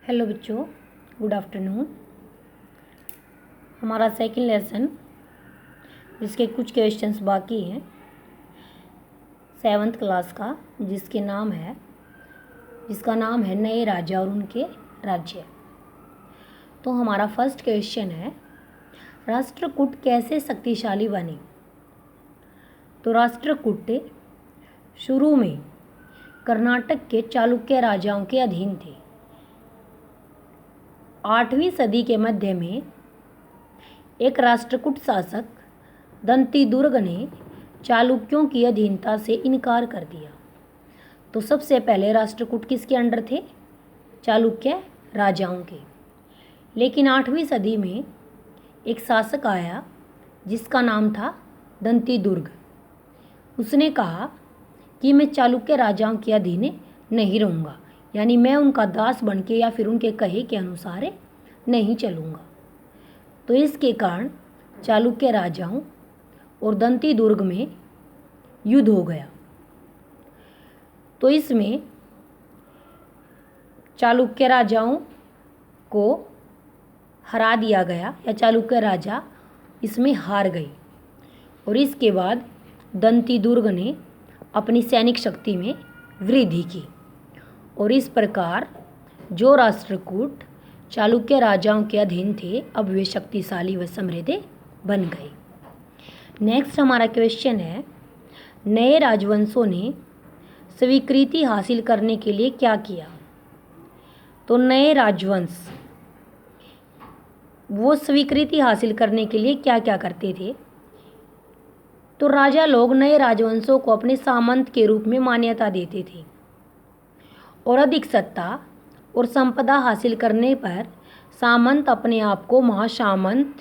Hello बच्चों, good afternoon. हमारा second lesson जिसके कुछ क्वेश्चंस बाकी हैं 7th क्लास का, जिसका नाम है नए राजा और उनके राज्य। तो हमारा फर्स्ट क्वेश्चन है, राष्ट्रकूट कैसे शक्तिशाली बने। तो राष्ट्रकूट शुरू में कर्नाटक के चालुक्य राजाओं के अधीन थे। 8वीं सदी के मध्य में एक राष्ट्रकूट शासक दंतीदुर्ग ने चालुक्यों की अधीनता से इनकार कर दिया। तो सबसे पहले राष्ट्रकूट किसके अंडर थे? चालुक्य राजाओं के। लेकिन 8वीं सदी में एक शासक आया जिसका नाम था दंतीदुर्ग। उसने कहा कि मैं चालुक्य राजाओं के अधीन नहीं रहूँगा, यानी मैं उनका दास बनके या फिर उनके कहे के अनुसार नहीं चलूँगा। तो इसके कारण चालुक्य राजाओं और दंतीदुर्ग में युद्ध हो गया। तो इसमें चालुक्य राजाओं को हरा दिया गया, या चालुक्य राजा इसमें हार गए। और इसके बाद दंतीदुर्ग ने अपनी सैनिक शक्ति में वृद्धि की और इस प्रकार जो राष्ट्रकूट चालुक्य राजाओं के अधीन थे, अब वे शक्तिशाली व समृद्ध बन गए। नेक्स्ट हमारा क्वेश्चन है, नए राजवंशों ने स्वीकृति हासिल करने के लिए क्या किया। तो नए राजवंश वो स्वीकृति हासिल करने के लिए क्या क्या करते थे। तो राजा लोग नए राजवंशों को अपने सामंत के रूप में मान्यता देते थे और अधिक सत्ता और संपदा हासिल करने पर सामंत अपने आप को महासामंत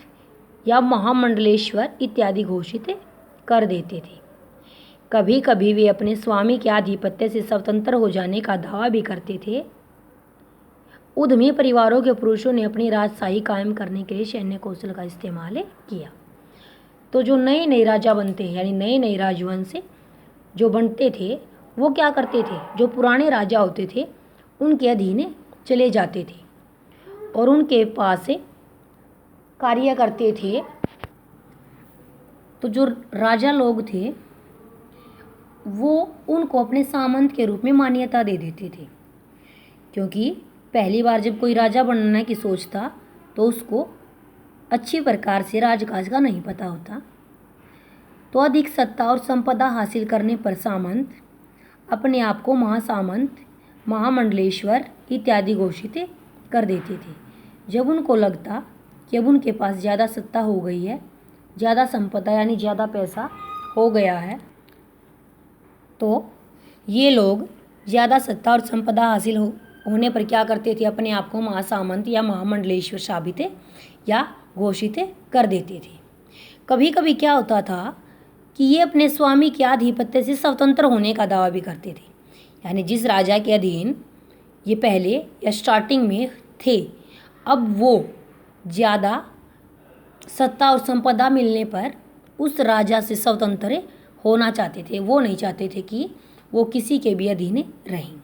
या महामंडलेश्वर इत्यादि घोषित कर देते थे। कभी कभी वे अपने स्वामी के आधिपत्य से स्वतंत्र हो जाने का दावा भी करते थे। उद्यमी परिवारों के पुरुषों ने अपनी राजशाही कायम करने के लिए सैन्य कौशल का इस्तेमाल किया। तो जो नए नए राजा बनते हैं, यानी नए नए राजवंश जो बनते थे, वो क्या करते थे, जो पुराने राजा होते थे उनके अधीन चले जाते थे और उनके पास कार्य करते थे। तो जो राजा लोग थे वो उनको अपने सामंत के रूप में मान्यता दे देते थे, क्योंकि पहली बार जब कोई राजा बनने की सोचता तो उसको अच्छी प्रकार से राजकाज का नहीं पता होता। तो अधिक सत्ता और संपदा हासिल करने पर सामंत अपने आप को महासामंत, महामंडलेश्वर इत्यादि घोषित कर देते थे। जब उनको लगता कि अब उनके पास ज़्यादा सत्ता हो गई है, ज़्यादा संपदा यानी ज़्यादा पैसा हो गया है, तो ये लोग ज़्यादा सत्ता और संपदा हासिल होने पर क्या करते थे, अपने आप को महासामंत या महामंडलेश्वर साबित या घोषित कर देते थे। कभी कभी क्या होता था कि ये अपने स्वामी के आधिपत्य से स्वतंत्र होने का दावा भी करते थे, यानी जिस राजा के अधीन ये पहले या स्टार्टिंग में थे, अब वो ज़्यादा सत्ता और संपदा मिलने पर उस राजा से स्वतंत्र होना चाहते थे। वो नहीं चाहते थे कि वो किसी के भी अधीन रहें।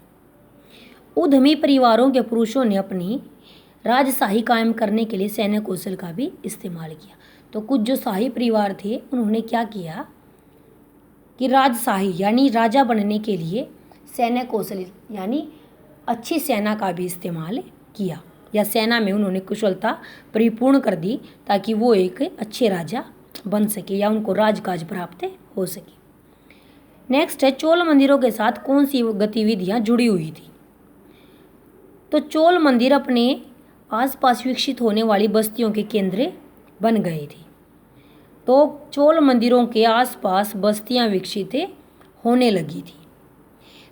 उद्यमी परिवारों के पुरुषों ने अपनी राजशाही कायम करने के लिए सैन्य कौशल का भी इस्तेमाल किया। तो कुछ जो शाही परिवार थे उन्होंने क्या किया कि राजशाही यानी राजा बनने के लिए सैन्य कौशल यानी अच्छी सेना का भी इस्तेमाल किया, या सेना में उन्होंने कुशलता परिपूर्ण कर दी ताकि वो एक अच्छे राजा बन सके या उनको राजकाज प्राप्त हो सके। नेक्स्ट है, चोल मंदिरों के साथ कौन सी गतिविधियां जुड़ी हुई थी। तो चोल मंदिर अपने आसपास विकसित होने वाली बस्तियों के केंद्र बन गए थे। तो चोल मंदिरों के आसपास बस्तियां विकसित होने लगी थी।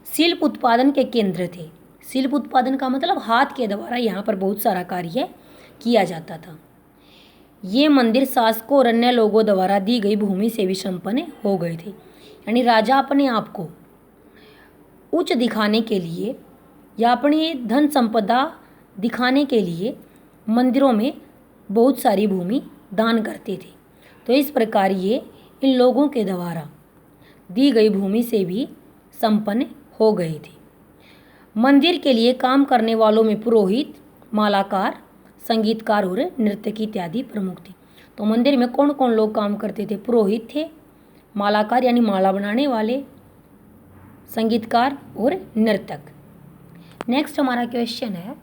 शिल्प उत्पादन के केंद्र थे। शिल्प उत्पादन का मतलब हाथ के द्वारा यहाँ पर बहुत सारा कार्य किया जाता था। ये मंदिर शासकों और अन्य लोगों द्वारा दी गई भूमि से भी संपन्न हो गए थे, यानी राजा अपने आप को उच्च दिखाने के लिए या अपनी धन संपदा दिखाने के लिए मंदिरों में बहुत सारी भूमि दान करते थे। तो इस प्रकार ये इन लोगों के द्वारा दी गई भूमि से भी संपन्न हो गए थे। मंदिर के लिए काम करने वालों में पुरोहित मालाकार, संगीतकार और नर्तकी इत्यादि प्रमुख थे। तो मंदिर में कौन कौन लोग काम करते थे? पुरोहित थे, मालाकार यानी माला बनाने वाले, संगीतकार और नर्तक। नेक्स्ट हमारा क्वेश्चन है,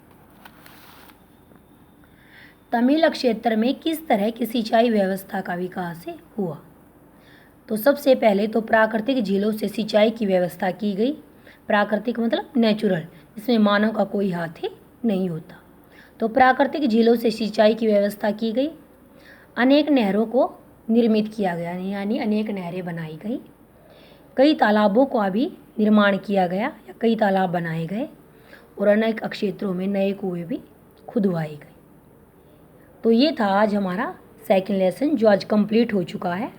तमिल क्षेत्र में किस तरह की सिंचाई व्यवस्था का विकास हुआ? तो सबसे पहले तो प्राकृतिक झीलों से सिंचाई की व्यवस्था की गई। प्राकृतिक मतलब नेचुरल, जिसमें मानव का कोई हाथ ही नहीं होता। तो प्राकृतिक झीलों से सिंचाई की व्यवस्था की गई। अनेक नहरों को निर्मित किया गया, यानी अनेक नहरें बनाई गई। कई तालाबों का भी निर्माण किया गया या कई तालाब बनाए गए और अनेक क्षेत्रों में नए कुएं भी खुदवाए गए। तो ये था आज हमारा सेकंड लेसन, जो आज कंप्लीट हो चुका है।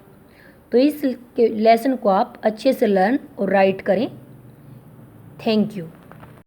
तो इस लेसन को आप अच्छे से लर्न और राइट करें। Thank you.